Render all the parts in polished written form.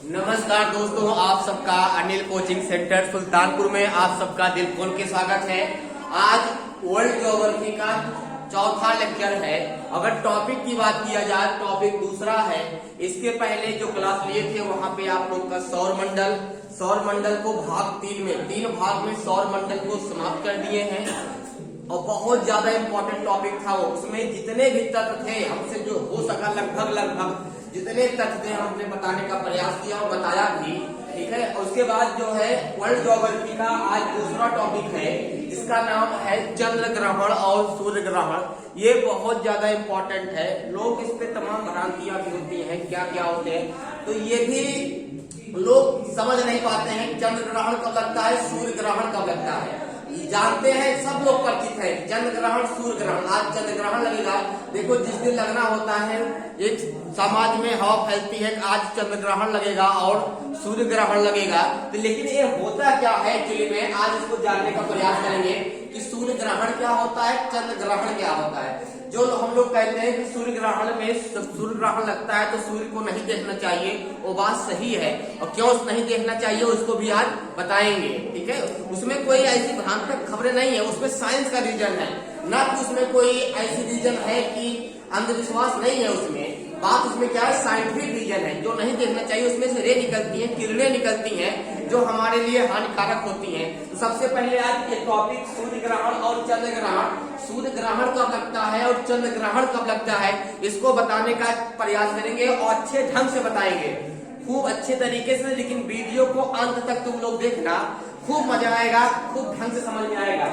नमस्कार दोस्तों, आप सबका अनिल कोचिंग सेंटर सुल्तानपुर में आप सबका दिल खोल के स्वागत है। आज वर्ल्ड ज्योग्राफी का चौथा लेक्चर है। अगर टॉपिक की बात किया जाए, टॉपिक दूसरा है। इसके पहले जो क्लास लिए थे वहां पे आप लोग का सौर मंडल को तीन भाग में सौर मंडल को समाप्त कर दिए हैं और बहुत ज्यादा इंपॉर्टेंट टॉपिक था वो। उसमें जितने भी तथ्य थे, हमसे जो हो सका लगभग जितने तथ्य थे हमने बताने का प्रयास किया और बताया भी, ठीक है। उसके बाद जो है वर्ल्ड ज्योग्राफी का आज दूसरा टॉपिक है, जिसका नाम है चंद्र ग्रहण और सूर्य ग्रहण। ये बहुत ज्यादा इंपॉर्टेंट है। लोग इस पे तमाम भ्रांतियां भी होती हैं, क्या क्या होते हैं, तो ये भी लोग समझ नहीं पाते हैं। चंद्र ग्रहण कब लगता है, सूर्य ग्रहण कब लगता है, जानते हैं, सब लोग परिचित है। चंद्र ग्रहण, सूर्य ग्रहण। आज चंद्र ग्रहण लगेगा। देखो, जिस दिन लगना होता है, एक समाज में हवा फैलती है, आज चंद्र ग्रहण लगेगा और सूर्य ग्रहण लगेगा। तो लेकिन ये होता क्या है एक्चुअली में, आज इसको जानने का प्रयास करेंगे कि सूर्य ग्रहण क्या होता है, चंद्र ग्रहण क्या होता है। जो हम लोग कहते हैं कि सूर्य ग्रहण में सूर्य ग्रहण लगता है तो सूर्य को नहीं देखना चाहिए, वो बात सही है। और क्यों नहीं देखना चाहिए उसको भी आज बताएंगे, ठीक है। उसमें कोई ऐसी भ्रांतक खबरें नहीं है, उसमें साइंस का रीजन है, ना कि उसमें कोई ऐसी रीजन है कि अंधविश्वास नहीं है। उसमें बात उसमें क्या है, साइंटिफिक रीजन है। जो नहीं देखना चाहिए उसमें से रे निकलती है, किरणें निकलती हैं जो हमारे लिए हानिकारक होती हैं। तो सबसे पहले आज ये टॉपिक सूर्य ग्रहण और चंद्र ग्रहण। सूर्य ग्रहण कब लगता है और चंद्र ग्रहण कब लगता है, इसको बताने का प्रयास करेंगे और अच्छे ढंग से बताएंगे, खूब अच्छे तरीके से। लेकिन वीडियो को अंत तक तुम लोग देखना, खूब मजा आएगा, खूब ढंग से समझ में आएगा।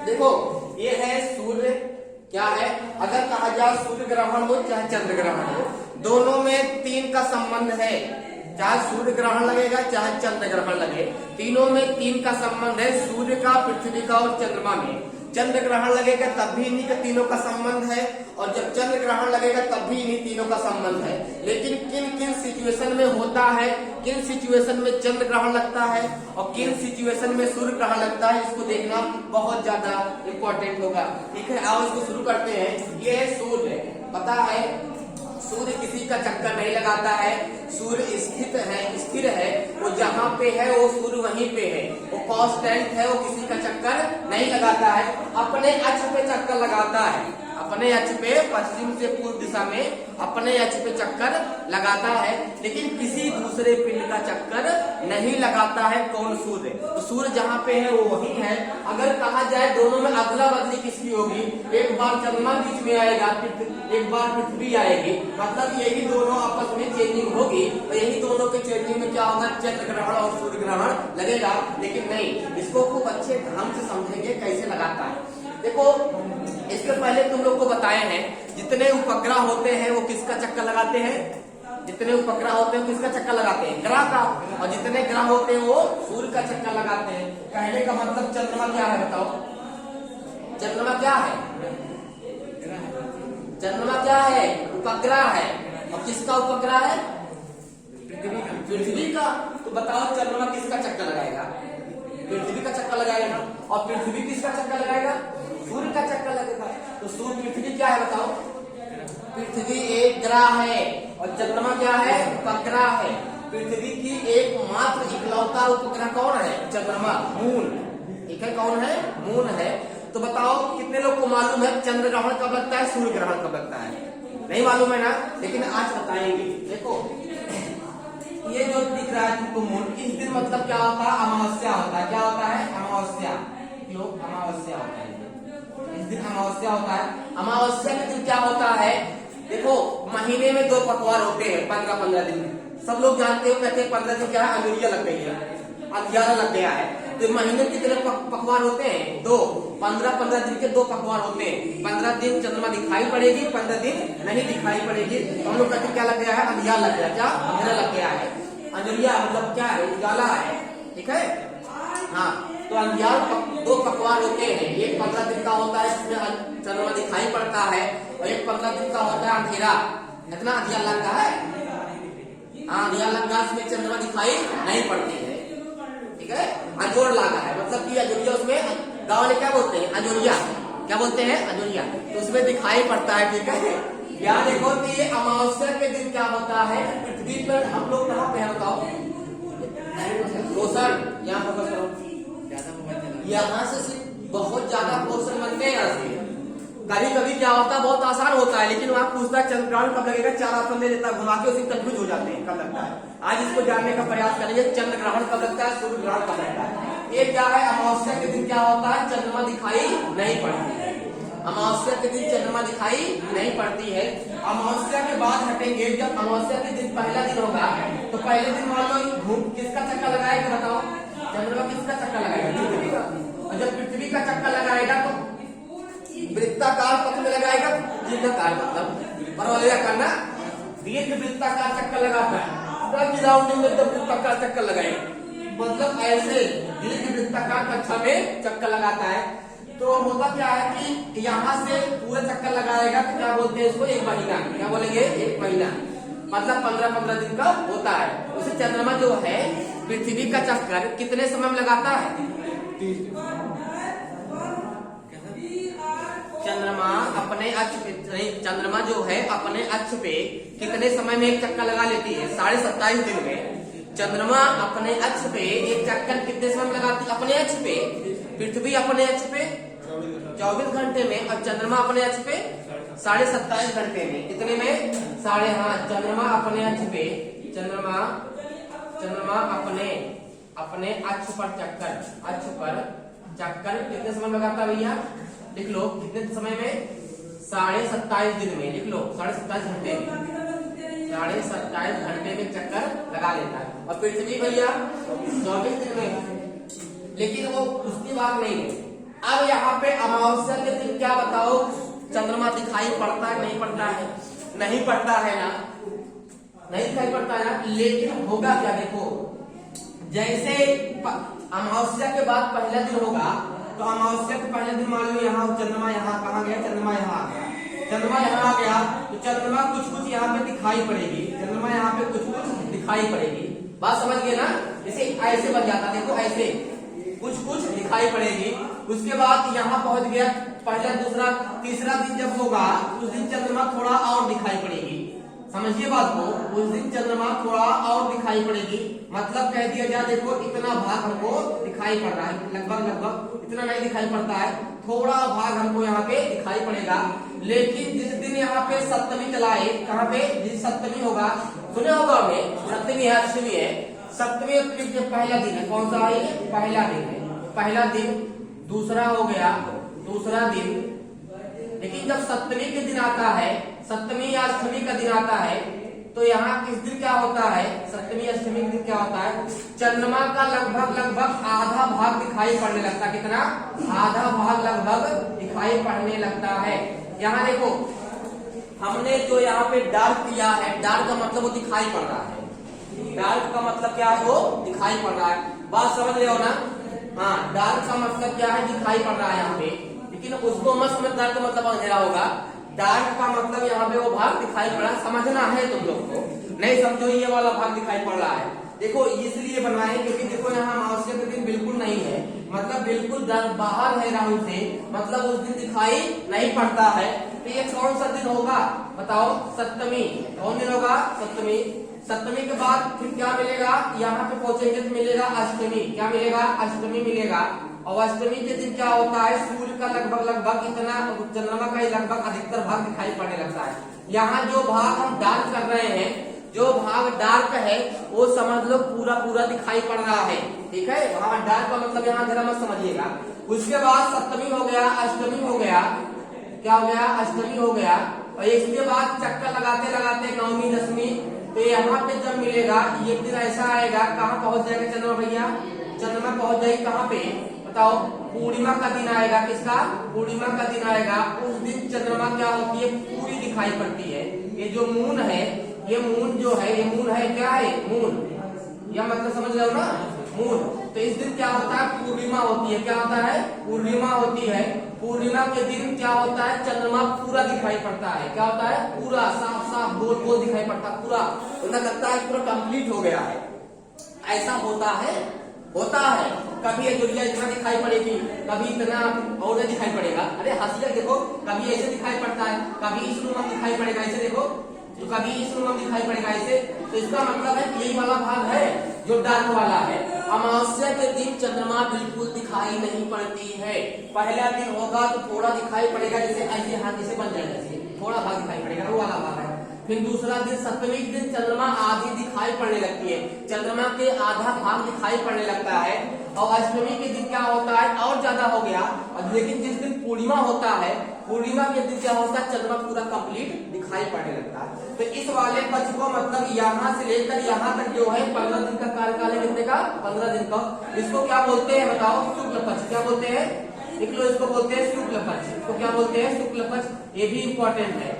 देखो, ये है सूर्य, क्या है, अगर कहा जाए सूर्य ग्रहण हो चाहे चंद्र ग्रहण हो, दोनों में 3 का संबंध है। चाहे सूर्य ग्रहण लगेगा चाहे चंद्र ग्रहण लगे, तीनों में 3 का संबंध है, सूर्य का, पृथ्वी का और चंद्रमा में। चंद्र ग्रहण लगेगा तब भी इन्हीं का तीनों का संबंध है, और जब चंद्र ग्रहण लगेगा तब भी इन्हीं तीनों का संबंध है। लेकिन किन किन सिचुएशन में होता है, किन सिचुएशन में चंद्र ग्रहण लगता है और किन सिचुएशन में सूर्य ग्रहण लगता है, इसको देखना बहुत ज्यादा इम्पोर्टेंट होगा, ठीक है। आओ इसको शुरू करते हैं। ये है सूर्य, पता है सूर्य किसी का चक्कर नहीं लगाता है, सूर्य स्थिर है, वो जहाँ पे है वो सूर्य वहीं पे है, वो कांस्टेंट है, वो किसी का चक्कर नहीं लगाता है, अपने अक्ष पे चक्कर लगाता है, अपने अक्ष पे, पश्चिम से पूर्व दिशा में अपने अक्ष पे चक्कर लगाता है, लेकिन किसी दूसरे पिंड का चक्कर नहीं लगाता है। कौन, सूर्य। तो सूर्य जहाँ पे है वो वही है। अगर कहा जाए दोनों में अदला बदली किसकी होगी, एक बार चंद्रमा बीच में आएगा, एक बार पृथ्वी आएगी, मतलब यही दोनों आपस में चेंजिंग होगी और यही दोनों के चेंजिंग में क्या होगा, चंद्र ग्रहण और सूर्य ग्रहण लगेगा। लेकिन नहीं, इसको खूब अच्छे ढंग से समझेंगे कैसे लगाता है। देखो, इसके पहले तुम लोग को बताए हैं, जितने उपग्रह होते हैं वो किसका चक्कर लगाते हैं, जितने उपग्रह होते हैं किसका चक्कर लगाते हैं, ग्रह का, और जितने ग्रह होते हैं वो सूर्य का चक्कर लगाते हैं। कहने का मतलब चंद्रमा क्या है, बताओ, चंद्रमा क्या है, चंद्रमा क्या है, उपग्रह है। और किसका उपग्रह है, पृथ्वी का। तो बताओ चंद्रमा किसका चक्कर लगाएगा, पृथ्वी का चक्कर लगाएगा, और पृथ्वी किसका चक्कर लगाएगा, सूर्य का चक्कर लगेगा। तो सूर्य, पृथ्वी क्या है बताओ, पृथ्वी एक ग्रह है और चंद्रमा क्या है, उपग्रह है। पृथ्वी की एकमात्र इकलौता उपग्रह कौन है, चंद्रमा, मून, ठीक है। कौन है, मून है। तो बताओ कितने लोग को मालूम है चंद्र ग्रहण कब लगता है, सूर्य ग्रहण कब लगता है, नहीं मालूम है ना, लेकिन आज बताएंगे। देखो, ये जो दिख रहा है तुमको मून, इस दिन मतलब क्या होता है, अमावस्या होता है। क्या होता है, अमावस्या, लोग अमावस्या होता है, इस दिन अमावस्या होता है। अमावस्या के दिन क्या होता है, देखो, महीने में 2 पखवार होते हैं, 15-15 दिन। सब लोग जानते हो, कहते हैं 15 दिन क्या है, अंधियारा लग गई है, अंधियारा लग गया है। तो महीने में कितने पखवार होते हैं, 2, 15-15 दिन के 2 पखवार होते हैं। 15 दिन चंद्रमा दिखाई पड़ेगी, 15 दिन नहीं दिखाई पड़ेगी। हम लोग कहते क्या लग गया है, अंधियारा लग गया, क्या अंधेरा लग गया है। अंजलिया मतलब क्या है, उजाला है, ठीक है। हाँ, तो अंधियार 2 पखवार होते हैं, एक 15 दिन का होता है जिसमें चंद्रमा दिखाई पड़ता है, और एक 15 दिन का होता है अंधेरा। कितना अंधियार लगता है, हाँ, अंधियार लगता है, इसमें चंद्रमा दिखाई नहीं पड़ती है, ठीक है। अंजोर लागा है, मतलब कि अंजोरिया, उसमें गाँव में क्या बोलते हैं, अंजोरिया, क्या बोलते हैं, अंजोरिया, तो उसमें दिखाई पड़ता है, ठीक है। यहाँ देखो तो ये अमावस्या के दिन क्या होता है, पृथ्वी पर हम लोग कहाँ पे हैं बताओ, पोषण, यहाँ फोकस करो, यहाँ से सिर्फ बहुत ज्यादा पोषण बनते हैं यहाँ से। कभी कभी क्या होता है, बहुत आसान होता है, लेकिन वहाँ पूछता है चंद्र ग्रहण कब लगेगा, 4 ऑप्शन दे देता है, घुमा के उसी कंफ्यूज हो जाते हैं कब लगता है। आज इसको जानने का प्रयास करेंगे, चंद्र ग्रहण कब लगता है, सूर्य ग्रहण कब लगता है। ये क्या है, अमावस्या के दिन क्या होता है, चंद्रमा दिखाई नहीं पड़ती है। अमावस्या के दिन चंद्रमा दिखाई नहीं पड़ती है। अमावस्या के बाद हटेंगे, जब अमावस्या के दिन पहला दिन होगा तो पहले दिन मान लो किसका चक्कर लगाएगा बताओ, चंद्रमा किसका चक्कर लगाएगा, पृथ्वी का। और जब पृथ्वी का चक्कर लगाएगा तो वृत्ताकार पथ में लगाएगा, दीर्घाकार मतलब परवलय करना, दीर्घ वृत्ताकार चक्कर लगाता है, राउंडिंग में जब वृत्ताकार चक्कर लगाएगा मतलब ऐसे दीर्घ वृत्ताकार कक्षा में चक्कर लगाता है। तो होता क्या है कि यहाँ से पूरा चक्कर लगाएगा तो क्या बोलते हैं इसको, 1 महीना, क्या बोलेंगे 1 महीना, मतलब 15-15 दिन का होता है। उसे चंद्रमा जो है पृथ्वी का चक्कर कितने समय में लगाता है, चंद्रमा अपने अक्ष पे, चंद्रमा जो है अपने अक्ष पे कितने समय में एक चक्कर लगा लेती है, 27.5 दिन में। चंद्रमा अपने अक्ष पे एक चक्कर कितने समय में लगाती है, अपने अक्ष पे, पृथ्वी अपने अक्ष पे 24 घंटे में, और चंद्रमा अपने अक्ष पे 27.5 घंटे में। कितने में, चंद्रमा अपने अक्ष पे, चंद्रमा अपने अक्ष पर चक्कर कितने समय लगाता है भैया, लिख लो कितने समय में, 27.5 दिन में, लिख लो 27.5 घंटे में, 27.5 घंटे में चक्कर लगा लेता है। और पृथ्वी भैया 24 दिन में, लेकिन वो उसकी बात नहीं है। अब यहाँ पे अमावस्या के दिन क्या बताओ, चंद्रमा दिखाई पड़ता है नहीं पड़ता है, नहीं पड़ता है ना, नहीं दिखाई पड़ता है ना। लेकिन होगा क्या, देखो जैसे अमावस्या के बाद पहला दिन होगा तो अमावस्या के पहले दिन मान लो यहाँ चंद्रमा, यहाँ कहाँ गया, चंद्रमा यहाँ आ गया, चंद्रमा यहाँ आ गया तो चंद्रमा कुछ यहाँ पे दिखाई पड़ेगी, चंद्रमा यहाँ पे कुछ दिखाई पड़ेगी। बात समझ गए ना, इसे ऐसे बन जाता, देखो ऐसे कुछ दिखाई पड़ेगी। उसके बाद यहाँ पहुंच गया, पहला दूसरा तीसरा दिन जब होगा उस दिन चंद्रमा थोड़ा और दिखाई पड़ेगी, समझिए बात को, उस दिन चंद्रमा थोड़ा और दिखाई पड़ेगी। मतलब कह दिया जाए देखो इतना भाग हमको दिखाई पड़ रहा है, लगभग इतना नहीं दिखाई पड़ता है, थोड़ा भाग हमको यहाँ पे दिखाई पड़ेगा। लेकिन जिस दिन यहाँ पे सप्तमी चलाए, कहाँ पे जिस सप्तमी होगा, सुने होगा हमें, सप्तमी है, अष्टमी है, सप्तमी और पहला दिन है, कौन सा है, पहला दिन है, पहला दिन, दूसरा हो गया दूसरा दिन। लेकिन जब सप्तमी के दिन आता है, सप्तमी या अष्टमी का दिन आता है, तो यहाँ किस दिन क्या होता है, सप्तमी अष्टमी के दिन क्या होता है, चंद्रमा का लगभग आधा भाग दिखाई पड़ने लगता है। कितना, आधा भाग लगभग दिखाई पड़ने लगता है। यहाँ देखो हमने जो यहाँ पे डार्क किया है, डार्क का मतलब वो दिखाई पड़ रहा है, डार्क का मतलब क्या है, वो दिखाई पड़ रहा है। बात समझ रहे हो ना, हाँ, डार्क का मतलब क्या है, दिखाई पड़ रहा है यहाँ पे, लेकिन उसको मत समझ, डार्क का मतलब अंधेरा होगा, डार्क का मतलब यहाँ पे वो भाग दिखाई पड़ रहा है, समझना है तुम लोग को, नहीं समझो ये वाला भाग दिखाई पड़ रहा है। देखो इसलिए बनाए क्योंकि देखो यहाँ अमावस्या के दिन बिल्कुल नहीं है, मतलब बिल्कुल बाहर है राहु से, मतलब उस दिन दिखाई नहीं पड़ता है। तो ये कौन सा दिन होगा बताओ, सप्तमी, कौन दिन होगा, सप्तमी। सप्तमी के बाद फिर क्या मिलेगा, यहाँ पे पहुंचेंगे तो मिलेगा अष्टमी, क्या मिलेगा, अष्टमी मिलेगा। और अष्टमी के दिन क्या होता है, सूर्य का लगभग इतना, चंद्रमा का लगभग अधिकतर भाग दिखाई पड़ने लगता है। यहाँ जो भाग हम डार्क कर रहे हैं, जो भाग डार्क है वो समझ लो पूरा दिखाई पड़ रहा है, ठीक है। वहाँ डार्क का मतलब यहाँ जरा मत समझिएगा। उसके बाद सप्तमी हो गया, अष्टमी हो गया, क्या हो गया, अष्टमी हो गया। और इसके बाद चक्कर लगाते नवमी दसवीं, तो यहाँ पे जब मिलेगा एक दिन ऐसा आएगा, कहाँ पहुंच जाएगा चंद्रमा भैया, चंद्रमा पहुंच जाएगी कहाँ पे बताओ, पूर्णिमा का दिन आएगा, किसका, पूर्णिमा का दिन आएगा। उस दिन चंद्रमा क्या होती है, पूरी दिखाई पड़ती है। ये जो मून है, ये मून जो है, ये मून है, क्या है, मून, यह मतलब समझ रहे हो ना, मून। तो इस दिन क्या होता है, पूर्णिमा होती है, क्या होता है, पूर्णिमा होती है। पूर्णिमा के दिन क्या होता है, चंद्रमा पूरा दिखाई पड़ता है, क्या होता है, पूरा साफ गोल दिखाई पड़ता है, पूरा लगता है पूरा कंप्लीट हो गया है, ऐसा होता है। कभी ये दुनिया इतना दिखाई पड़ेगी, कभी इतना और दिखाई पड़ेगा। अरे हंसिया देखो, कभी ऐसे दिखाई पड़ता है, कभी इस रूम में दिखाई पड़ेगा ऐसे देखो, तो कभी इस रूम में दिखाई पड़ेगा ऐसे। तो इसका मतलब है यही वाला भाग है जो डार्क वाला है। अमावस्या के दिन चंद्रमा बिल्कुल दिखाई नहीं पड़ती है। पहला दिन होगा तो थोड़ा दिखाई पड़ेगा, जैसे ऐसे हाथ जैसे बन जाएगा, जैसे थोड़ा भाग दिखाई पड़ेगा, वो वाला भाग है। फिर दूसरा दिन सप्तमी के दिन चंद्रमा आधी दिखाई पड़ने लगती है, चंद्रमा के आधा भाग दिखाई पड़ने लगता है। और अष्टमी के दिन क्या होता है, और ज्यादा हो गया। और लेकिन जिस दिन पूर्णिमा होता है, पूर्णिमा के दिन क्या होता है, चंद्रमा पूरा कंप्लीट दिखाई पड़ने लगता है। तो इस वाले पक्ष को मतलब यहाँ से लेकर यहाँ तक जो है 15 दिन का कार्यकाल है। कितने का? 15 दिन का। इसको क्या बोलते हैं बताओ? शुक्ल पक्ष। क्या बोलते हैं? लिख लो, इसको बोलते हैं शुक्ल पक्ष। इसको क्या बोलते हैं? शुक्ल पक्ष। ये भी इंपॉर्टेंट है।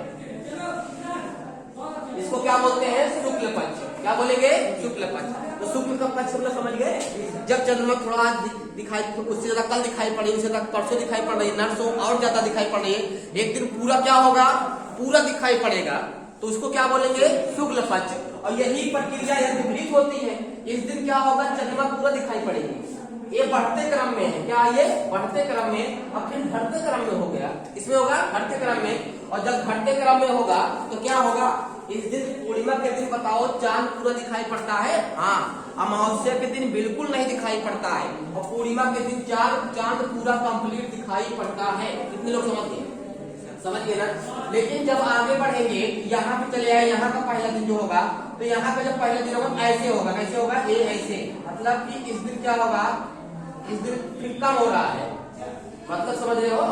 इसको क्या बोलते हैं? शुक्ल पक्ष। क्या बोलेंगे? शुक्ल पक्ष। तो शुक्ल का पक्ष हम लोग समझ गए। जब चंद्रमा थोड़ा दिखाई, उससे ज्यादा कल दिखाई पड़ी, उससे ज्यादा परसों दिखाई पड़ रही है, नरसों और ज्यादा दिखाई पड़ रही है, एक दिन पूरा क्या होगा, पूरा दिखाई पड़ेगा, तो उसको क्या बोलेंगे? शुक्ल पक्ष। और यही प्रक्रिया यह विपरीत होती है। इस दिन क्या होगा, चंद्रमा पूरा दिखाई पड़ेगी। ये बढ़ते क्रम में है। क्या ये? बढ़ते क्रम में। अब फिर घटते क्रम में हो गया, इसमें होगा घटते क्रम में। और जब घटते क्रम में होगा तो क्या होगा, इस दिन पूर्णिमा के दिन बताओ चांद पूरा दिखाई पड़ता है? हाँ। अमावस्या के दिन बिल्कुल नहीं दिखाई पड़ता है, और पूर्णिमा के दिन चांद पूरा कंप्लीट दिखाई पड़ता है। कितने लोग समझ गए ना? लेकिन जब आगे बढ़ेंगे, यहाँ पे चले आए, यहाँ का पहला दिन जो होगा, तो यहाँ का जब पहला दिन होगा ऐसे होगा। कैसे होगा? ये ऐसे, मतलब कि इस दिन क्या होगा, इस दिन फिर कम हो रहा है, मतलब समझ रहे हो?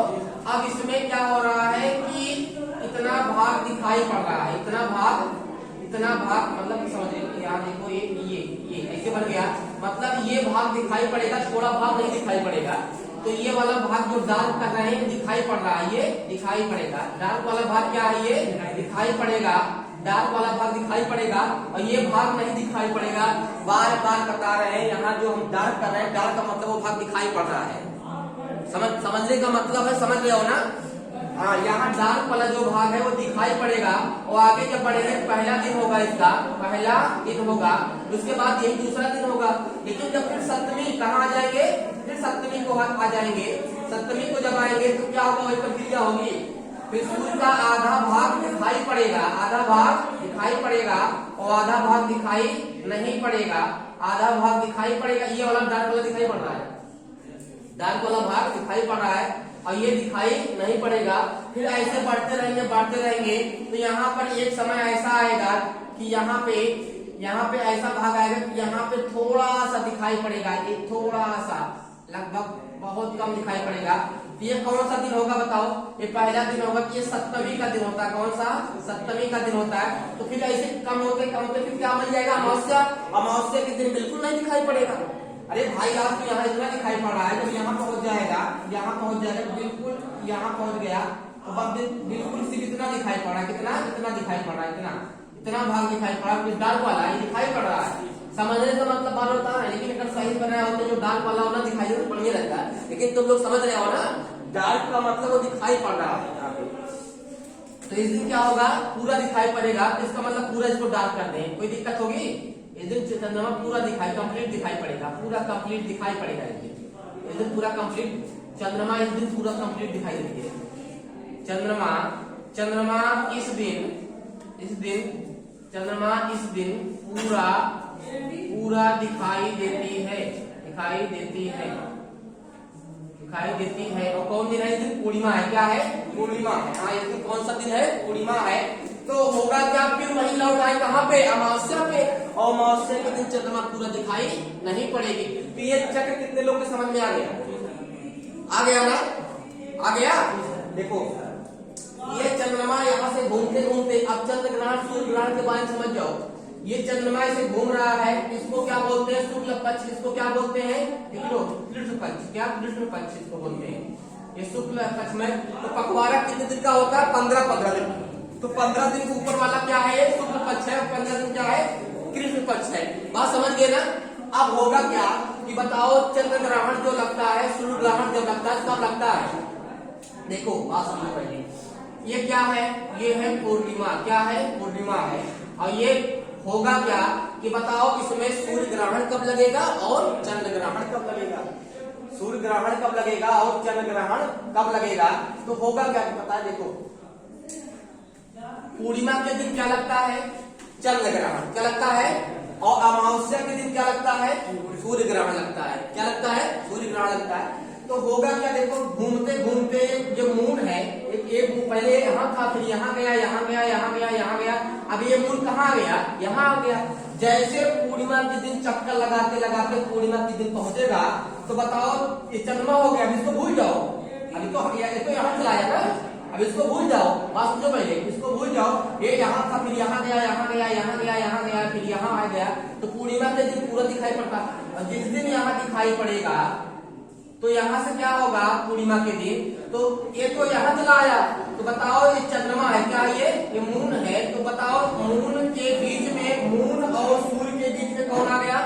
अब इसमें क्या हो रहा है कि इतना भाग दिखाई पड़ रहा है, इतना भाग मतलब समझ रहे हो? यहाँ देखो, ये ऐसे बन गया, मतलब ये भाग दिखाई पड़ेगा, थोड़ा भाग नहीं दिखाई पड़ेगा। तो ये वाला भाग जो डार्क कर रहे हैं दिखाई पड़ रहा है, ये दिखाई पड़ेगा। डार्क वाला भाग क्या है, ये दिखाई पड़ेगा। डार्क वाला भाग दिखाई पड़ेगा, और ये भाग नहीं दिखाई पड़ेगा। बार बार बता रहे हैं, यहाँ जो हम डार्क कर रहे हैं, डार्क का मतलब वो भाग दिखाई पड़ रहा है। समझने का मतलब है, समझ रहे हो ना? हाँ, यहाँ डार्क वाला जो भाग है वो दिखाई पड़ेगा। और आगे जब बढ़ेंगे, पहला दिन होगा, इसका पहला दिन होगा, उसके बाद यही दूसरा दिन होगा। लेकिन जब फिर सप्तमी कहाँ आ जाएंगे, फिर सप्तमी को आ जाएंगे। सप्तमी को जब आएंगे तो क्या होगा, वही प्रक्रिया होगी। फिर सूर्य का आधा भाग दिखाई पड़ेगा, आधा भाग दिखाई पड़ेगा, और आधा भाग दिखाई नहीं पड़ेगा। आधा भाग दिखाई पड़ेगा, ये वाला डार्क वाला दिखाई पड़ रहा है, डार्क वाला भाग दिखाई पड़ रहा है, और ये दिखाई नहीं पड़ेगा। फिर ऐसे बढ़ते रहेंगे, तो यहाँ पर एक समय ऐसा आएगा कि यहाँ पे ऐसा भाग आएगा कि यहाँ पे थोड़ा सा दिखाई पड़ेगा, ये थोड़ा सा, लगभग बहुत कम दिखाई पड़ेगा। तो ये कौन सा दिन होगा बताओ? ये पहला दिन होगा कि ये सप्तमी का दिन होता है। कौन सा? सप्तमी का दिन होता है। तो फिर ऐसे कम होते फिर क्या बन जाएगा, अमावस्या। अमावस्या के दिन बिल्कुल नहीं दिखाई पड़ेगा। अरे भाई, आप तो यहाँ इतना दिखाई पड़ रहा है, जब यहाँ पहुंच जाएगा, बिल्कुल यहाँ पहुंच गया, तो अब बिल्कुल सिर्फ इतना दिखाई पड़ रहा है। कितना दिखाई पड़ रहा है, इतना भाग दिखाई पड़ रहा है। डार्क वाला ये दिखाई पड़ रहा है। समझने का मतलब बार होता है, लेकिन अगर सही बनाया होता है, जो डार्क वाला होना दिखाई देता बढ़िया रहता है। लेकिन तुम लोग समझ रहे हो ना, डार्क का मतलब वो दिखाई पड़ रहा है। तो इस दिन क्या होगा, पूरा दिखाई पड़ेगा। तो इसका मतलब पूरा इसको डार्क कर दें, कोई दिक्कत होगी? इस दिन चंद्रमा पूरा कंप्लीट दिखाई पड़ेगा, पूरा कंप्लीट दिखाई पड़ेगा। इस दिन पूरा कंप्लीट चंद्रमा इस दिन पूरा कंप्लीट दिखाई देती है। चंद्रमा इस दिन चंद्रमा इस दिन पूरा दिखाई देती है। और कौन दिन है? इस दिन पूर्णिमा है। क्या है? पूर्णिमा है। हाँ, इस दिन कौन सा दिन है? पूर्णिमा है। तो होगा क्या, फिर वही लौट आए कहाँ पे? अमावस्या पे। और अमावस्या के दिन चंद्रमा पूरा दिखाई नहीं पड़ेगी। तो ये चक्र कितने लोग के समझ में आ गया ना? आ गया। देखो, ये चंद्रमा यहाँ से घूमते अब चंद्र ग्रहण सूर्य ग्रहण के बारे में समझ जाओ। ये चंद्रमा से घूम रहा है, इसको क्या बोलते हैं? शुक्ल पक्ष। इसको क्या बोलते हैं? कृष्ण पक्ष। क्या? कृष्ण पक्ष इसको बोलते हैं। ये शुक्ल पक्ष में तो पखवाड़ा कितने दिन का होता है? 15 दिन। तो 15 दिन के ऊपर वाला क्या है? शुक्ल पक्ष है। 15 दिन क्या है? कृष्ण पक्ष है। बात समझ गए ना? अब होगा क्या कि बताओ, चंद्र ग्रहण जो लगता है, सूर्य ग्रहण जब लगता है, कब लगता है? देखो, बात समझ पहले, ये क्या है? ये है पूर्णिमा। क्या है? पूर्णिमा है। और ये होगा क्या कि बताओ इसमें सूर्य ग्रहण कब लगेगा और चंद्र ग्रहण कब लगेगा। सूर्य ग्रहण कब लगेगा और चंद्र ग्रहण कब लगेगा। तो होगा क्या पता है, देखो पूर्णिमा के दिन क्या लगता है, चंद्र ग्रहण क्या लगता है, और अमावस्या के दिन क्या लगता है, सूर्य ग्रहण लगता है। क्या लगता है, सूर्य ग्रहण लगता है। तो होगा क्या, देखो घूमते घूमते जो मून है, एक पहले यहाँ था, फिर यहाँ गया, यहाँ गया, यहाँ गया, यहाँ गया, अब ये मून कहाँ गया, यहाँ आ गया। जैसे पूर्णिमा के दिन चक्कर लगाते लगाते पूर्णिमा के दिन पहुंचेगा, तो बताओ ये चंद्रमा हो गया, अब इसको भूल जाओ। अभी तो यहाँ चलाया ना, अब इसको भूल जाओ, बात समझो पहले, इसको भूल जाओ। ये यहाँ था, फिर यहाँ गया, यहाँ गया, यहाँ गया, यहाँ गया, फिर यहाँ आ गया। तो पूर्णिमा के दिन पूरा दिखाई पड़ता, और जिस दिन यहाँ दिखाई पड़ेगा तो यहाँ से क्या होगा पूर्णिमा के दिन, तो ये तो यहाँ चला आया। तो बताओ ये चंद्रमा है क्या, ये मून है। तो बताओ मून के बीच में, मून और सूर्य के बीच में कौन आ गया,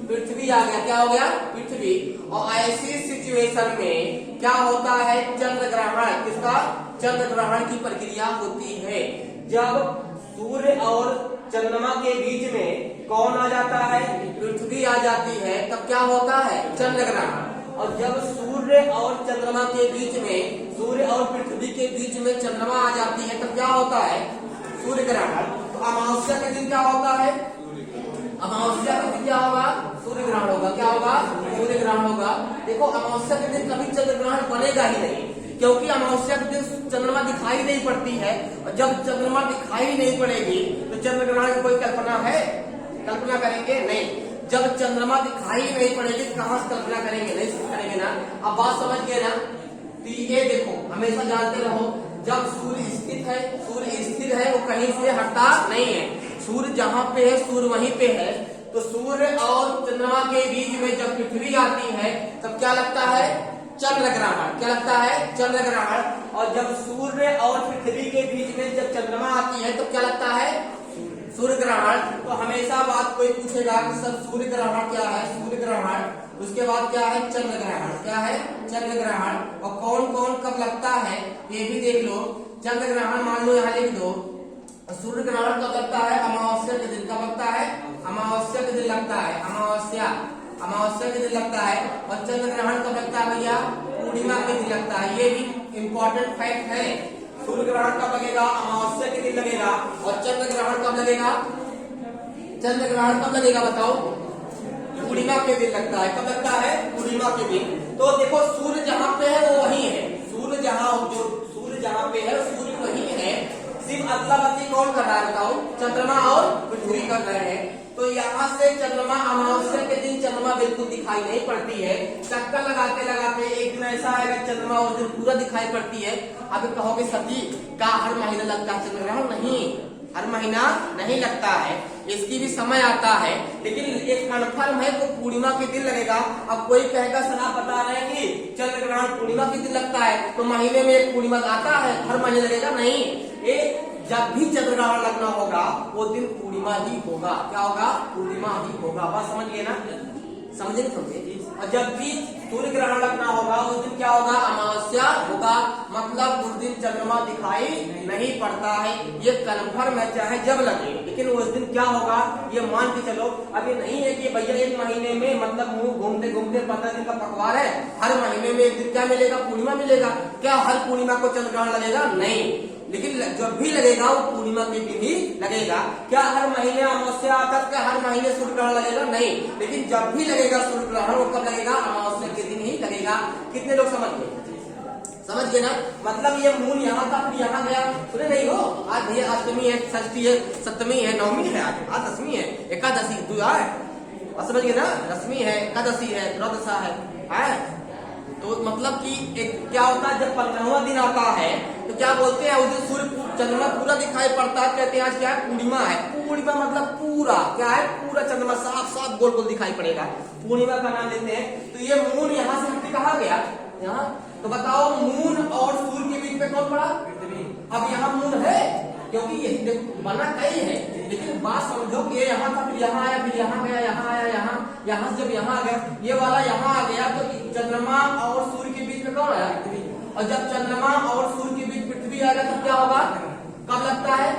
पृथ्वी आ गया। क्या हो गया, पृथ्वी। और ऐसी सिचुएशन में क्या होता है, चंद्र ग्रहण, किसका, चंद्र ग्रहण की प्रक्रिया होती है। जब सूर्य और चंद्रमा के बीच में कौन आ जाता है, पृथ्वी आ जाती है, तब क्या होता है, चंद्र ग्रहण। और जब सूर्य और चंद्रमा के बीच में, सूर्य और पृथ्वी के बीच में चंद्रमा आ जाती है, तब क्या होता है, सूर्य ग्रहण। तो अमावस्या के दिन क्या होता है, अमावस्या के दिन क्या होगा, सूर्य ग्रहण होगा। क्या होगा, सूर्य ग्रहण होगा। देखो अमावस्या के दिन कभी चंद्र ग्रहण बनेगा ही नहीं, क्योंकि अमावस्या के दिन चंद्रमा दिखाई नहीं पड़ती है, और जब चंद्रमा दिखाई नहीं पड़ेगी तो चंद्र ग्रहण की कोई कल्पना है, कल्पना करेंगे नहीं। जब चंद्रमा दिखाई नहीं पड़ेगी तो कहां से कल्पना करेंगे, नहीं करेंगे ना। अब बात समझ गए ना। तो ये देखो हमेशा जानते रहो, जब सूर्य स्थित है, सूर्य स्थिर है, वो कहीं से हटता नहीं है। सूर्य जहां पे है, सूर्य वहीं पे है। तो सूर्य और चंद्रमा के बीच में जब पृथ्वी आती है, तब क्या लगता है, चंद्र ग्रहण। क्या लगता है, चंद्र ग्रहण। और जब सूर्य और पृथ्वी के बीच में जब चंद्रमा आती है, तो क्या लगता है, सूर्य ग्रहण। तो हमेशा बात कोई पूछेगा कि सर सूर्य ग्रहण क्या है, सूर्य ग्रहण, उसके बाद क्या है, चंद्र ग्रहण। क्या है, चंद्र ग्रहण। और कौन कौन कब लगता है ये भी देख लो। चंद्र ग्रहण मान लो यहाँ लिख दो। सूर्य ग्रहण कब लगता है, अमावस्या के दिन। कब लगता है, अमावस्या के दिन लगता है, अमावस्या, अमावस्या के दिन लगता है। और चंद्र ग्रहण कब लगता है भैया, पूर्णिमा के दिन लगता है। ये भी इम्पोर्टेंट फैक्ट है। सूर्य ग्रहण कब लगेगा, अमावस्या के दिन लगेगा। और चंद्र ग्रहण कब लगेगा, चंद्र ग्रहण कब लगेगा बताओ, पूर्णिमा के दिन लगता है। कब लगता है, पूर्णिमा के दिन। तो देखो सूर्य जहाँ पे है वो वही है, सूर्य जहाँ, जो सूर्य जहाँ पे है सूर्य वही है। सिर्फ अदला बदली कौन कर रहा है बताओ, चंद्रमा और पृथ्वी कर रहे हैं। तो यहाँ से चंद्रमा, अमावस्या के दिन चंद्रमा बिल्कुल दिखाई नहीं पड़ती है। चक्कर लगाते लगाते एक दिन ऐसा आएगा चंद्रमा उस दिन पूरा दिखाई पड़ती है। अभी कहोगे सती का हर महीना लगता है चंद्र ग्रहण, नहीं, हर महीना नहीं लगता है, इसकी भी समय आता है। लेकिन एक कन्फर्म है वो पूर्णिमा के दिन लगेगा। अब कोई कहेगा सर आप बता रहे हैं कि चंद्र ग्रहण पूर्णिमा के दिन लगता है, तो महीने में एक पूर्णिमा आता है, हर महीने लगेगा, नहीं। एक जब भी चंद्र ग्रहण लगना होगा वो दिन पूर्णिमा ही होगा। क्या होगा, पूर्णिमा ही होगा। बात समझिए ना, समझे नहीं समझे। और जब भी सूर्य ग्रहण लगना होगा उस दिन क्या होगा, अमावस्या होगा, मतलब उस दिन चंद्रमा दिखाई नहीं पड़ता है। ये कन्फर्म है चाहे जब लगे, लेकिन उस दिन क्या होगा ये मान के चलो। अब ये नहीं है कि भैया एक महीने में मतलब मुंह घूमते घूमते 15 दिन का पखवार है, हर महीने में एक दिन क्या मिलेगा, पूर्णिमा मिलेगा। क्या हर पूर्णिमा को चंद्र ग्रहण लगेगा, नहीं। लेकिन जब भी लगेगा वो पूर्णिमा के दिन ही लगेगा। क्या हर महीने अमावस्या आता है, क्या हर महीने सूर्य ग्रहण लगेगा, नहीं। लेकिन जब भी लगेगा सूर्य ग्रहण वो कब लगेगा, अमावस्या के दिन ही लगेगा। कितने लोग समझ गए, समझ गए ना। मतलब ये मून यहाँ था फिर यहाँ गया, सुने नहीं हो। आज भैया अष्टमी है, षष्ठी है, सप्तमी है, नवमी है, आज दसवीं है, एकादशी समझ गए ना, दसवीं है, एकादशी है, द्वादशा है। तो मतलब कि एक क्या होता है जब 15वां दिन आता है तो क्या बोलते हैं, उस दिन सूर्य चंद्रमा पूरा दिखाई पड़ता है, कहते हैं आज क्या है, पूर्णिमा है। पूर्णिमा मतलब पूरा क्या है, पूरा चंद्रमा साफ साफ गोल गोल दिखाई पड़ेगा, पूर्णिमा का नाम लेते हैं। तो ये मून यहाँ से पृथ्वी कहाँ गया, यहाँ। तो बताओ मून और सूर्य के बीच में कौन पड़ा, अब यहाँ मून है, क्योंकि ये देखो बना कई है, लेकिन बात समझो कि ये यहाँ था फिर यहाँ आया, फिर यहाँ गया, यहाँ आया, यहाँ से जब यहाँ आ गया, ये वाला यहाँ आ गया। तो चंद्रमा और सूर्य के बीच में कौन आया, पृथ्वी। और जब चंद्रमा और सूर्य के बीच पृथ्वी आएगा तब क्या होगा, कब लगता है,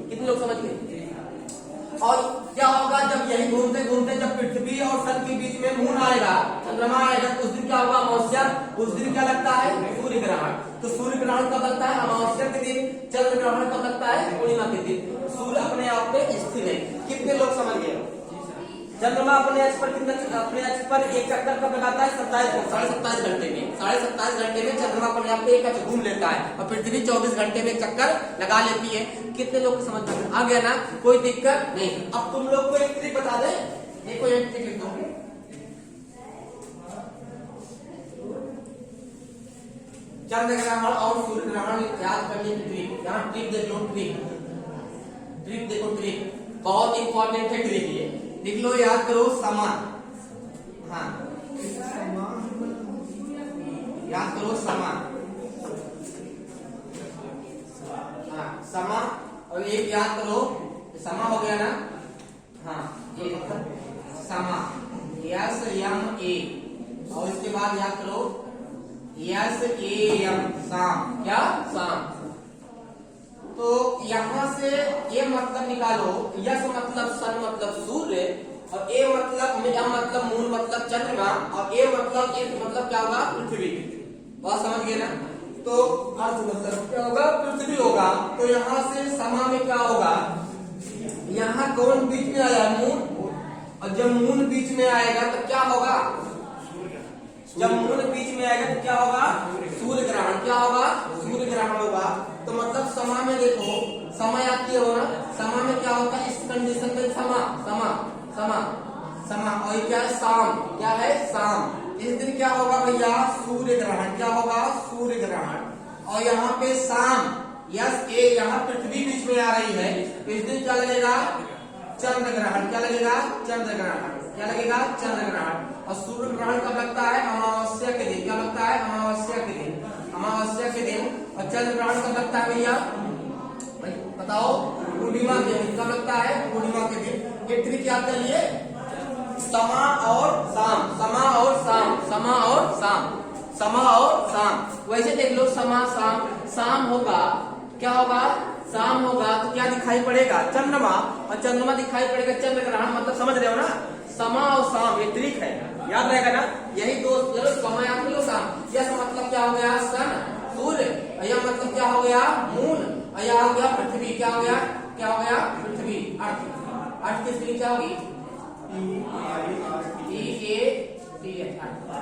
कितने लोग समझ गए। और क्या होगा, जब यही घूमते घूमते जब पृथ्वी और सन के बीच में मून आएगा, चंद्रमा आएगा, तो उस दिन क्या होगा, अमावस्या। उस दिन क्या लगता है, सूर्य ग्रहण। तो सूर्य ग्रहण कब लगता है, अमावस्या के दिन। चंद्र ग्रहण कब लगता है, पूर्णिमा के दिन। सूर्य अपने आप में स्थिर है। कितने लोग समझ गए। चंद्रमा अपने अक्ष पर एक चक्कर कब लगाता है, 27 घंटे में। 27 घंटे में चंद्रमा अपने आप में एक अक्ष घूम लेता है और पृथ्वी 24 घंटे में एक चक्कर लगा लेती है। कितने लोग को समझ में आ गया ना, कोई दिक्कत नहीं। अब तुम लोग को एक ट्रिक बता दें, एक ट्रिक लिख दूंगी। चंद्र ग्रहण और सूर्य ग्रहण याद करने की ट्रिक, यहाँ ट्रिक देख लो। ट्रिक देखो, ट्रिक बहुत इंपॉर्टेंट है। ट्रिक ये लिख लो, याद करो। समा, हाँ याद करो, समा। हाँ समा, और एक याद करो, समा हो गया ना। हाँ ये समा, यस यम ए, और इसके बाद याद करो यस ए यम, शाम। क्या, शाम। तो यहां से ये मतलब निकालो, यस मतलब सन मतलब सूर्य, और ए मतलब या मतलब मून मतलब चंद्रमा, और ए मतलब क्या होगा, पृथ्वी। बात समझ गए ना। तो अर्थ मतलब क्या होगा, पृथ्वी होगा। तो यहाँ से समा में क्या होगा, यहाँ कौन बीच में आया, मून। और जब मून बीच में आएगा तो क्या होगा, जब मून बीच में आएगा तो क्या होगा, सूर्य ग्रहण। क्या होगा, सूर्य ग्रहण होगा। तो मतलब समा में देखो, समा याद किया हो ना, समा में क्या होता है, इस कंडीशन में समा समा समा समा, और क्या है, शाम। क्या है, शाम। इस दिन क्या होगा भैया, सूर्य ग्रहण। क्या होगा, सूर्य ग्रहण। और यहाँ पे शाम, यस ए, यहाँ पृथ्वी बीच में आ रही है। इस दिन क्या लगेगा, चंद्र ग्रहण। क्या लगेगा, चंद्र ग्रहण। क्या लगेगा, चंद्र ग्रहण। और सूर्य ग्रहण कब लगता है, अमावस्या के दिन। क्या लगता है, अमावस्या के दिन। अमावस्या के दिन। और चंद्र ग्रहण कब लगता है भैया, बताओ, पूर्णिमा के दिन। कब लगता है, पूर्णिमा के दिन। ये ट्रिक याद कर लिए, समा और शाम, समा और शाम, समा और शाम, समा और शाम। वैसे देख लो, समा शाम, शाम होगा, क्या होगा, शाम होगा तो क्या दिखाई पड़ेगा, चंद्रमा। और चंद्रमा दिखाई पड़ेगा, चंद्र ग्रहण। मतलब समझ रहे हो ना, समा और शाम, ये ट्रिक है, याद रहेगा ना। यही दो, समा याद कर लो, शाम। यह मतलब क्या हो गया, सन सूर्य। यह मतलब क्या हो गया, मून। यह हो गया पृथ्वी। क्या हो गया, क्या हो गया, पृथ्वी। अर्थ, अर्थ की स्पेलिंग क्या होगी,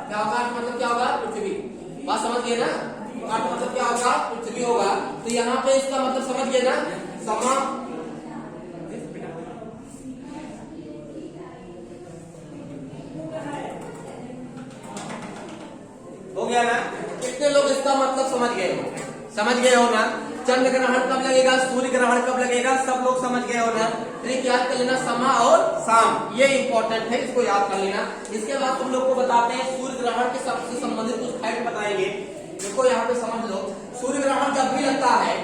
क्या होगा, मतलब क्या होगा, पृथ्वी। बात समझ गए ना, अर्थ मतलब क्या होगा, पृथ्वी होगा। तो यहाँ पे इसका मतलब समझ गए ना, समा। हो गया ना, कितने लोग इसका मतलब समझ गए हो, समझ गए हो ना। चंद्र ग्रहण कब लगेगा, सूर्य ग्रहण कब लगेगा, सब लोग समझ गए हो ना। ट्रिक याद कर लेना, समा और शाम, ये इंपॉर्टेंट है, इसको याद कर लेना। इसके बाद तुम लोग को बताते हैं सूर्य ग्रहण के सबसे संबंधित कुछ फैक्ट बताएंगे। देखो यहाँ पे समझ लो, सूर्य ग्रहण जब भी लगता है,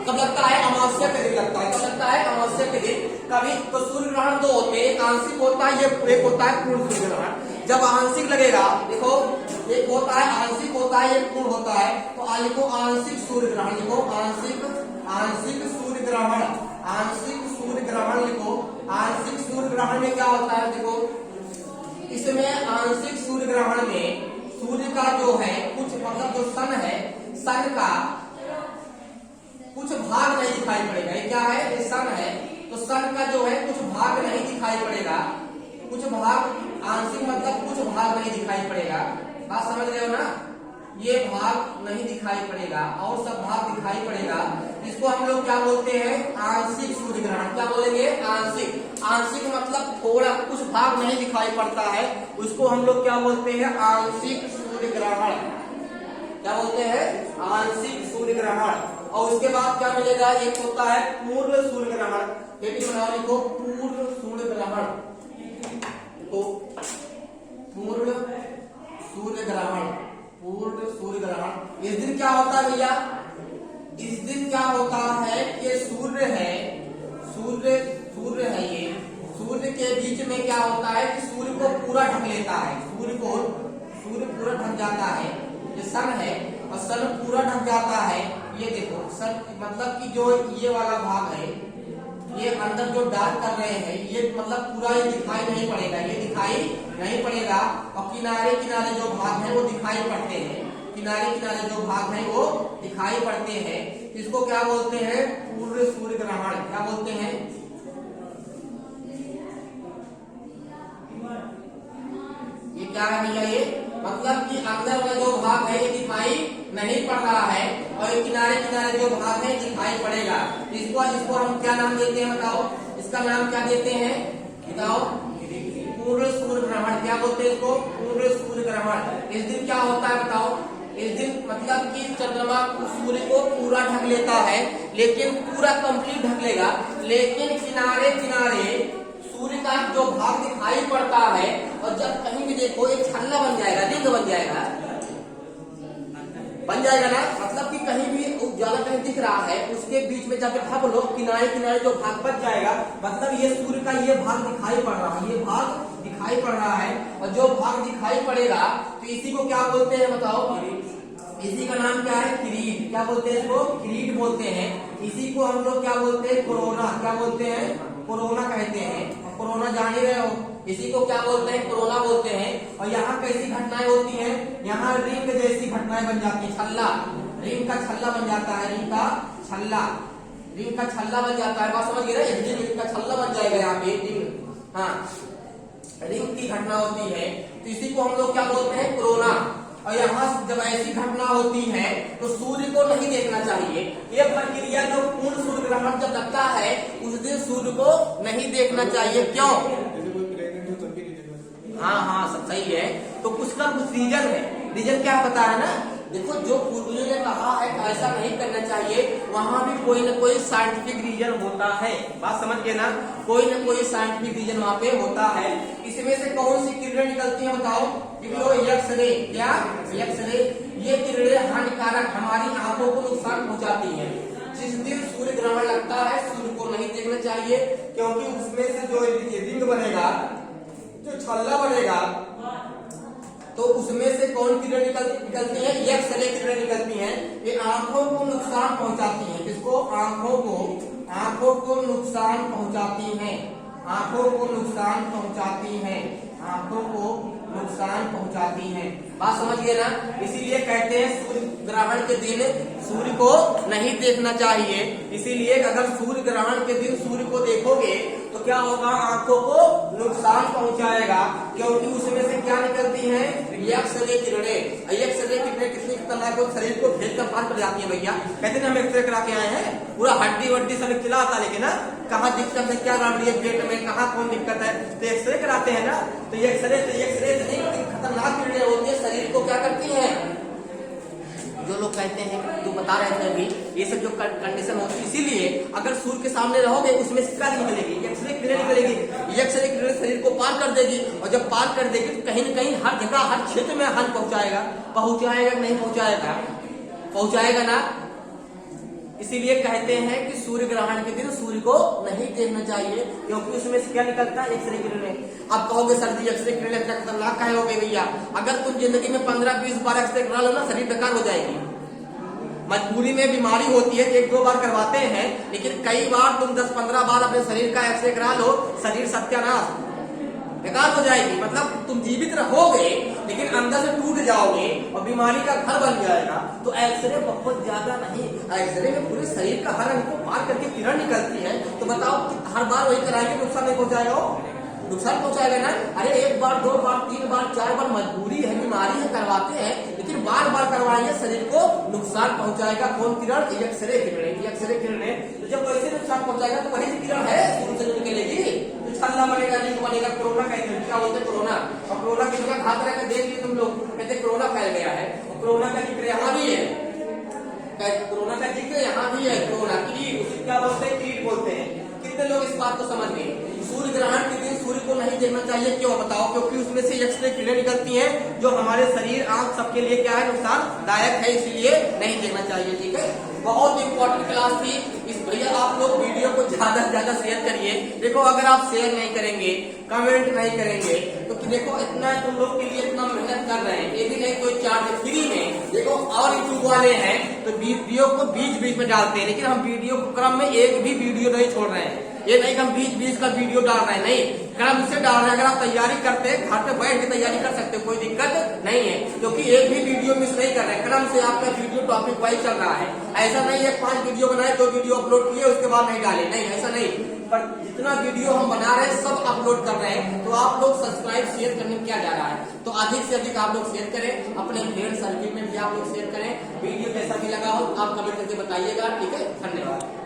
कब लगता है, अमावस्या के दिन लगता है। कब लगता है, अमावस्या के दिन। कभी तो सूर्य ग्रहण दो होते हैं, एक आंशिक होता है, एक होता है पूर्ण सूर्य ग्रहण। जब आंशिक लगेगा, देखो एक होता है आंशिक होता है, एक पूर्ण होता है। तो लिखो आंशिक सूर्य ग्रहण, लिखो आंशिक, आंशिक सूर्य ग्रहण, आंशिक सूर्य ग्रहण लिखो। आंशिक सूर्य ग्रहण में क्या होता है, देखो इसमें आंशिक सूर्य ग्रहण में सूर्य का जो है कुछ मतलब जो सन है, सन का कुछ भाग नहीं दिखाई पड़ेगा। ये क्या है, ये सन है, तो सन का जो है कुछ भाग नहीं दिखाई पड़ेगा। कुछ भाग, आंशिक मतलब कुछ भाग नहीं दिखाई पड़ेगा। बात समझ रहे हो ना, ये भाग नहीं दिखाई पड़ेगा और सब भाग दिखाई पड़ेगा। इसको हम लोग क्या बोलते हैं, आंशिक सूर्य ग्रहण। क्या बोलेंगे, आंशिक। आंशिक मतलब थोड़ा कुछ भाग नहीं दिखाई पड़ता है, उसको हम लोग क्या बोलते हैं, आंशिक सूर्य ग्रहण। क्या बोलते हैं, आंशिक सूर्य ग्रहण। और उसके बाद क्या मिलेगा, एक होता है पूर्ण सूर्य ग्रहण। लिखो पूर्ण सूर्य ग्रहण, तो पूर्ण सूर्य ग्रहण, पूर्ण सूर्य ग्रहण। इस दिन क्या होता है भैया, इस दिन क्या होता है कि सूर्य है, सूर्य है, ये सूर्य के बीच में क्या होता है कि सूर्य को पूरा ढक लेता है। सूर्य पूरा ढक जाता है, ये सन है और सन पूरा ढक जाता है। ये देखो सन मतलब कि जो ये वाला भाग है, ये अंदर अंदर जो डार्क कर रहे हैं ये मतलब पूरा ये दिखाई नहीं पड़ेगा, ये दिखाई नहीं पड़ेगा। और किनारे किनारे जो भाग है वो दिखाई पड़ते हैं, किनारे किनारे जो भाग है वो दिखाई पड़ते हैं। इसको क्या बोलते हैं? पूर्ण सूर्य ग्रहण। क्या बोलते हैं? ये क्या है भैया? ये मतलब कि अंदर का जो भाग है ये दिखाई नहीं पड़ रहा है और किनारे किनारे जो भाग है दिखाई पड़ेगा। इसको हम क्या नाम देते हैं बताओ? इसका नाम क्या देते हैं बताओ? पूर्ण सूर्य ग्रहण। क्या बोलते हैं इसको? पूर्ण सूर्य ग्रहण। इस दिन क्या होता है बताओ? इस दिन मतलब कि चंद्रमा सूर्य को पूरा ढक लेता है, लेकिन पूरा कंप्लीट ढक लेगा, लेकिन किनारे किनारे सूर्य का जो भाग दिखाई पड़ता है और जब कहीं भी देखो एक छल्ला बन जाएगा, रिंग बन जाएगा, बन जाएगा ना। मतलब कि कहीं भी उजाला कहीं दिख रहा है उसके बीच में जाके ढक लो, किनारे किनारे जो भाग बच जाएगा, मतलब ये सूर्य का ये भाग दिखाई पड़ रहा है, ये भाग दिखाई पड़ रहा है। और जो भाग दिखाई पड़ेगा तो इसी को क्या बोलते हैं बताओ? इसी का नाम क्या है? किरीट। क्या बोलते हैं इसको? किरीट बोलते हैं। इसी को हम लोग क्या बोलते हैं? कोरोना। क्या बोलते हैं? कोरोना कहते हैं। कोरोना जान ही रहे हो, इसी को क्या बोलते हैं? कोरोना बोलते हैं। और यहाँ कैसी घटनाएं होती हैं? यहाँ रिंग जैसी घटनाएं बन जाती है, छल्ला, रिंग का छल्ला बन जाता है, रिंग का छल्ला, रिंग का छल्ला बन जाता है। बात समझ गए ना? रिंग का छल्ला बन जाएगा यहाँ पे, रिंग, हाँ, रिंग की घटना होती है। तो इसी को हम लोग क्या बोलते हैं? कोरोना। और यहाँ जब ऐसी घटना होती है तो सूर्य को नहीं देखना चाहिए। ये प्रक्रिया जो पूर्ण सूर्य ग्रहण जब लगता है उस दिन सूर्य को नहीं देखना चाहिए। क्यों? हाँ, सब सही है। तो कुछ ना कुछ रीजन है। रीजन क्या पता है ना? देखो, जो पूर्वजों ने कहा है कि ऐसा नहीं करना चाहिए, वहां भी कोई न कोई साइंटिफिक रीजन होता है। बात समझ गए ना? कोई न कोई साइंटिफिक रीजन वहां पे होता है। इसमें से कौन सी किरणें निकलती हैं बताओ? X ray. क्या? X ray. ये किरणें हानिकारक, हमारी आंखों को नुकसान पहुंचाती है। जिस दिन सूर्य ग्रहण लगता है सूर्य को नहीं देखना चाहिए, क्योंकि उसमें से जो रिंग बनेगा, जो छल्ला बनेगा, तो उसमें से कौन किरणें निकलती हैं? एक्स रे किरणें निकलती हैं। ये आंखों को नुकसान पहुंचाती हैं। किसको? आंखों को नुकसान पहुंचाती हैं, आंखों को नुकसान पहुंचाती हैं, आंखों को नुकसान पहुंचाती हैं। बात समझ गए ना? इसीलिए कहते हैं सूर्य ग्रहण के दिन सूर्य को नहीं देखना चाहिए। इसीलिए अगर सूर्य ग्रहण के दिन सूर्य को देखोगे तो क्या होगा? आंखों को नुकसान पहुंचाएगा, क्योंकि उसमें से क्या निकलती है? एक्स रे किरणें। एक्स रे किरणें कितनी खतरनाक है, शरीर को भेद कर पार कर जाती है भैया। कहते हैं हम एक्सरे करा के आए हैं, पूरा हड्डी वड्डी सब खिला आता, लेकिन ना कहाँ दिक्कत है, क्या गड़बड़ी है पेट में, कहाँ कौन दिक्कत है, तो एक्सरे कराते हैं ना। तो एक्सरे इतनी खतरनाक किरणें होती है, शरीर को क्या करती है? जो लोग कहते हैं, जो बता रहे थे अभी, ये सब जो कंडीशन होती है, इसीलिए अगर सूर्य के सामने रहोगे उसमें से क्या निकलेगी? एक्सरे किरणें निकलेगी। एक्सरे किरणें शरीर को पार कर देगी, और जब पार कर देगी तो कहीं न कहीं हर जगह हर क्षेत्र में हानि पहुंचाएगा। नहीं पहुंचाएगा? पहुंचाएगा ना। इसीलिए कहते हैं कि सूर्य ग्रहण के दिन सूर्य को नहीं देखना चाहिए, क्योंकि उसमें से क्या निकलता है? एक्सरे किरणें। आप कहोगे सर जी एक्सरे किरणें इतना खतरनाक काहे हो गई भैया? अगर तुम जिंदगी में 15-20 बार एक्सरे करा लो ना, शरीर बेकार हो जाएगी। मजबूरी में बीमारी होती है, 1-2 बार करवाते हैं, लेकिन कई बार तुम 10-15 बार अपने शरीर का एक्सरे करा लो, शरीर सत्यानाश, बेकार हो जाएगी। मतलब तुम जीवित रहोगे लेकिन अंदर से टूट जाओगे और बीमारी का घर बन जाएगा। तो एक्सरे बहुत ज्यादा नहीं, एक्सरे में पूरे शरीर का हर अंग को पार करके किरण निकलती है। तो बताओ हर बार वही कराएंगे, नुकसान नहीं पहुंचाएगा? नुकसान पहुंचाएगा ना। अरे 1 बार 2 बार 3 बार 4 बार मजबूरी है, बीमारी है, करवाते हैं, लेकिन बार बार करवाएंगे शरीर को नुकसान पहुंचाएगा। कौन किरण? एक्सरे किरणें। एक्सरे किरणें तो जब वैसे नुकसान पहुंचाएगा तो वही किरण है सूर्य से निकलेगी, तो छल्ला बनेगा, रिंग बनेगा। कोरोना कहते हैं, क्या बोलते हैं? कोरोना। और कोरोना की जगह घात रहकर देख लिए तुम लोग, कहते कोरोना फैल गया है। और कोरोना का जिक्र यहाँ भी है, कोरोना का जिक्र यहाँ भी है। कोरोना किरीट, क्या बोलते हैं? किरीट बोलते हैं। कितने लोग इस बात को समझ गए? सूर्य ग्रहण के दिन सूर्य को नहीं देखना चाहिए। क्यों बताओ? क्योंकि उसमें से एक्सरे किरणें निकलती हैं जो हमारे शरीर, आंख सबके लिए क्या है? नुकसानदायक है, इसलिए नहीं देखना चाहिए। ठीक है, बहुत इंपॉर्टेंट क्लास थी इस भैया। आप लोग वीडियो को ज्यादा से ज्यादा शेयर करिए। देखो अगर आप शेयर नहीं करेंगे, कमेंट नहीं करेंगे, तो देखो इतना तुम लोग के लिए इतना मेहनत कर रहे हैं, ये भी नहीं कोई चार्ज, फ्री में। देखो और यूट्यूब वाले हैं तो वीडियो को बीच बीच में डालते हैं, लेकिन हम वीडियो को क्रम में एक भी वीडियो नहीं छोड़ रहे हैं, ये नहीं कि हम बीच बीच का वीडियो डाल रहे हैं, नहीं, क्रम से डाल रहे हैं। अगर आप तैयारी करते हैं, घर पे बैठ के तैयारी कर सकते हो, कोई दिक्कत नहीं है, क्योंकि एक भी वीडियो मिस नहीं कर रहे हैं, क्रम से आपका वीडियो टॉपिक वाइज चल रहा है। ऐसा नहीं है 5 वीडियो बनाए, 2 वीडियो अपलोड किए उसके बाद नहीं डाले, नहीं ऐसा नहीं, पर जितना वीडियो हम बना रहे हैं सब अपलोड कर रहे हैं। तो आप लोग सब्सक्राइब शेयर करने में क्या जा रहा है, तो अधिक से अधिक आप लोग शेयर करें, अपने फ्रेंड सर्किल में भी आप लोग शेयर करें। वीडियो कैसा भी लगा हो आप कमेंट करके बताइएगा, ठीक है, धन्यवाद।